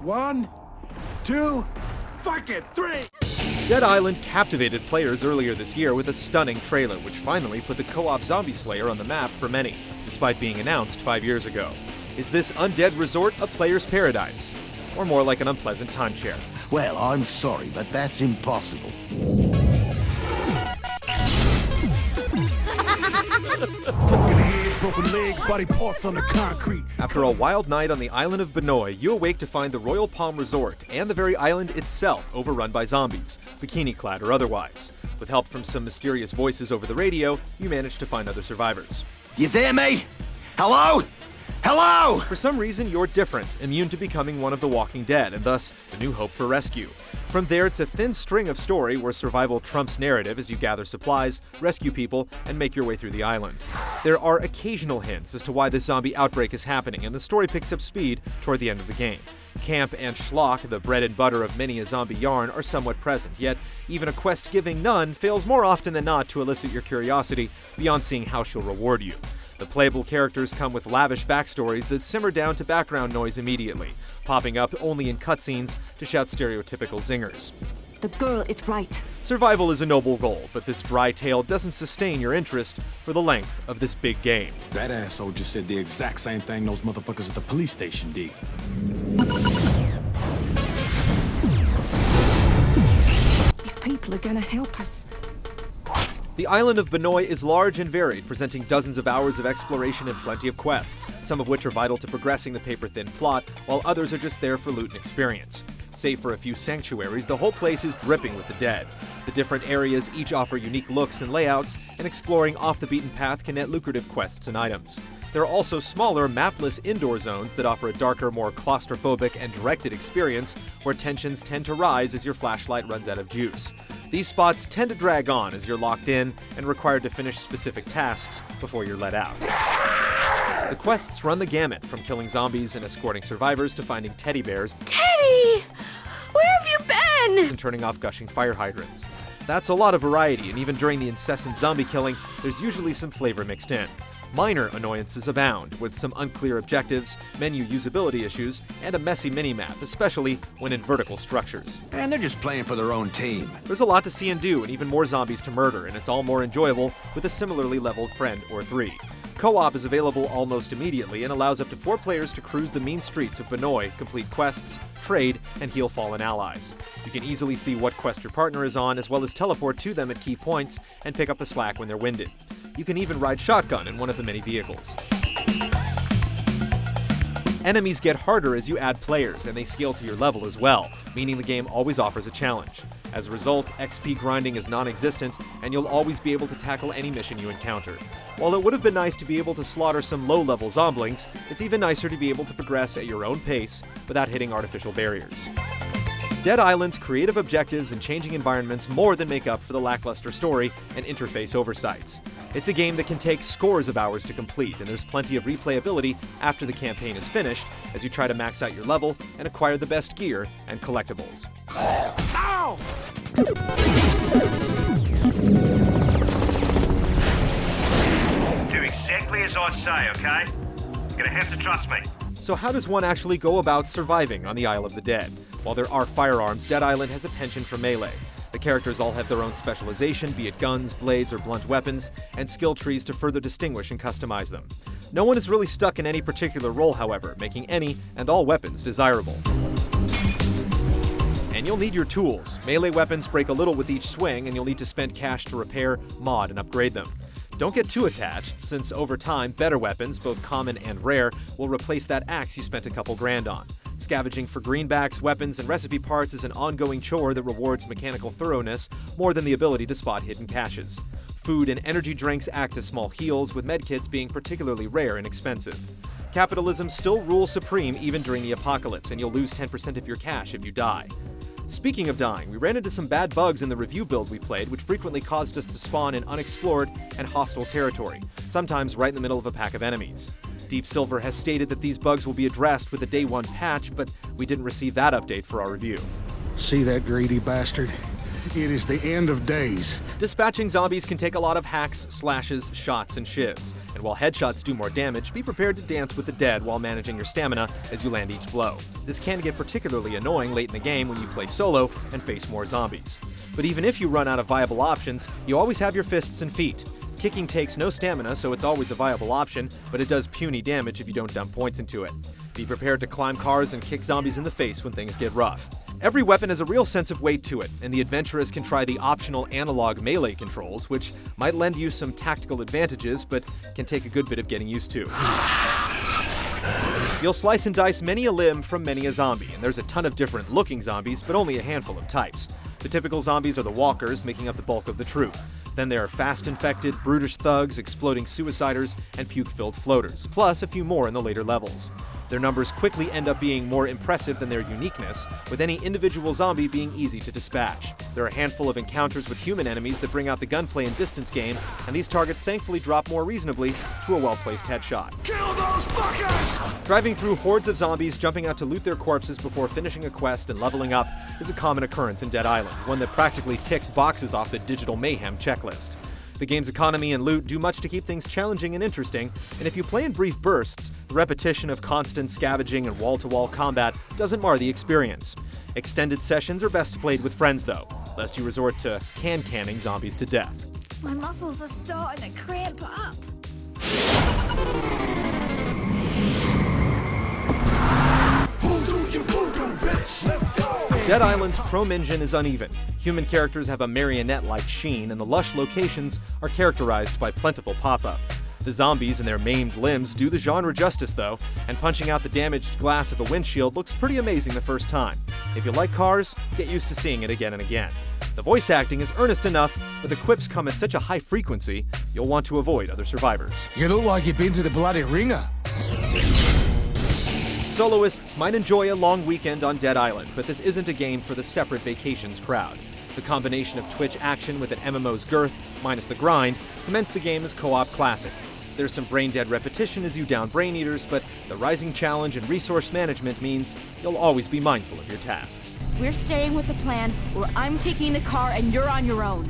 1, 2, fuck it, 3! Dead Island captivated players earlier this year with a stunning trailer, which finally put the co-op Zombie Slayer on the map for many, despite being announced 5 years ago. Is this undead resort a player's paradise? Or more like an unpleasant timeshare? Well, I'm sorry, but that's impossible. Broken head, broken legs, body parts on the concrete. After a wild night on the island of Banoi, you awake to find the Royal Palm Resort and the very island itself overrun by zombies, bikini-clad or otherwise. With help from some mysterious voices over the radio, you manage to find other survivors. You there, mate? Hello? Hello? For some reason, you're different, immune to becoming one of the Walking Dead, and thus a new hope for rescue. From there, it's a thin string of story where survival trumps narrative as you gather supplies, rescue people, and make your way through the island. There are occasional hints as to why this zombie outbreak is happening, and the story picks up speed toward the end of the game. Camp and schlock, the bread and butter of many a zombie yarn, are somewhat present, yet even a quest-giving nun fails more often than not to elicit your curiosity beyond seeing how she'll reward you. The playable characters come with lavish backstories that simmer down to background noise immediately, popping up only in cutscenes to shout stereotypical zingers. The girl is right. Survival is a noble goal, but this dry tale doesn't sustain your interest for the length of this big game. That asshole just said the exact same thing those motherfuckers at the police station did. These people are gonna help us. The island of Banoi is large and varied, presenting dozens of hours of exploration and plenty of quests, some of which are vital to progressing the paper-thin plot, while others are just there for loot and experience. Save for a few sanctuaries, the whole place is dripping with the dead. The different areas each offer unique looks and layouts, and exploring off the beaten path can net lucrative quests and items. There are also smaller, mapless indoor zones that offer a darker, more claustrophobic and directed experience, where tensions tend to rise as your flashlight runs out of juice. These spots tend to drag on as you're locked in and required to finish specific tasks before you're let out. The quests run the gamut, from killing zombies and escorting survivors to finding teddy bears. Teddy! Where have you been? And turning off gushing fire hydrants. That's a lot of variety, and even during the incessant zombie killing, there's usually some flavor mixed in. Minor annoyances abound, with some unclear objectives, menu usability issues, and a messy minimap, especially when in vertical structures. And they're just playing for their own team. There's a lot to see and do, and even more zombies to murder, and it's all more enjoyable with a similarly leveled friend or three. Co-op is available almost immediately and allows up to 4 players to cruise the mean streets of Banoi, complete quests, trade, and heal fallen allies. You can easily see what quest your partner is on, as well as teleport to them at key points and pick up the slack when they're winded. You can even ride shotgun in one of the many vehicles. Enemies get harder as you add players, and they scale to your level as well, meaning the game always offers a challenge. As a result, XP grinding is non-existent, and you'll always be able to tackle any mission you encounter. While it would have been nice to be able to slaughter some low-level zomblings, it's even nicer to be able to progress at your own pace without hitting artificial barriers. Dead Island's creative objectives and changing environments more than make up for the lackluster story and interface oversights. It's a game that can take scores of hours to complete, and there's plenty of replayability after the campaign is finished as you try to max out your level and acquire the best gear and collectibles. Ow! Do exactly as I say, okay? You're gonna have to trust me. So how does one actually go about surviving on the Isle of the Dead? While there are firearms, Dead Island has a penchant for melee. The characters all have their own specialization, be it guns, blades, or blunt weapons, and skill trees to further distinguish and customize them. No one is really stuck in any particular role, however, making any and all weapons desirable. And you'll need your tools. Melee weapons break a little with each swing, and you'll need to spend cash to repair, mod, and upgrade them. Don't get too attached, since over time, better weapons, both common and rare, will replace that axe you spent a couple grand on. Scavenging for greenbacks, weapons, and recipe parts is an ongoing chore that rewards mechanical thoroughness more than the ability to spot hidden caches. Food and energy drinks act as small heals, with medkits being particularly rare and expensive. Capitalism still rules supreme even during the apocalypse, and you'll lose 10% of your cash if you die. Speaking of dying, we ran into some bad bugs in the review build we played, which frequently caused us to spawn in unexplored and hostile territory, sometimes right in the middle of a pack of enemies. Deep Silver has stated that these bugs will be addressed with a Day 1 patch, but we didn't receive that update for our review. See that greedy bastard? it is the end of days. Dispatching zombies can take a lot of hacks, slashes, shots, and shivs. And while headshots do more damage, be prepared to dance with the dead while managing your stamina as you land each blow. This can get particularly annoying late in the game when you play solo and face more zombies. But even if you run out of viable options, you always have your fists and feet. Kicking takes no stamina, so it's always a viable option, but it does puny damage if you don't dump points into it. Be prepared to climb cars and kick zombies in the face when things get rough. Every weapon has a real sense of weight to it, and the adventurous can try the optional analog melee controls, which might lend you some tactical advantages, but can take a good bit of getting used to. You'll slice and dice many a limb from many a zombie, and there's a ton of different looking zombies, but only a handful of types. The typical zombies are the walkers, making up the bulk of the troop. Then there are fast-infected, brutish thugs, exploding suiciders, and puke-filled floaters, plus a few more in the later levels. Their numbers quickly end up being more impressive than their uniqueness, with any individual zombie being easy to dispatch. There are a handful of encounters with human enemies that bring out the gunplay and distance game, and these targets thankfully drop more reasonably to a well-placed headshot. Kill those fuckers! Driving through hordes of zombies, jumping out to loot their corpses before finishing a quest and leveling up is a common occurrence in Dead Island, one that practically ticks boxes off the digital mayhem checklist. The game's economy and loot do much to keep things challenging and interesting, and if you play in brief bursts, the repetition of constant scavenging and wall-to-wall combat doesn't mar the experience. Extended sessions are best played with friends though, lest you resort to canning zombies to death. My muscles are starting to cramp up. Voodoo, you voodoo, bitch. Let's go. Dead Island's chrome engine is uneven. Human characters have a marionette-like sheen, and the lush locations are characterized by plentiful pop-up. The zombies and their maimed limbs do the genre justice, though, and punching out the damaged glass of a windshield looks pretty amazing the first time. If you like cars, get used to seeing it again and again. The voice acting is earnest enough, but the quips come at such a high frequency, you'll want to avoid other survivors. You look like you've been to the bloody ringer. Soloists might enjoy a long weekend on Dead Island, but this isn't a game for the separate vacations crowd. The combination of Twitch action with an MMO's girth, minus the grind, cements the game as co-op classic. There's some brain-dead repetition as you down brain eaters, but the rising challenge and resource management means you'll always be mindful of your tasks. We're staying with the plan, or I'm taking the car and you're on your own.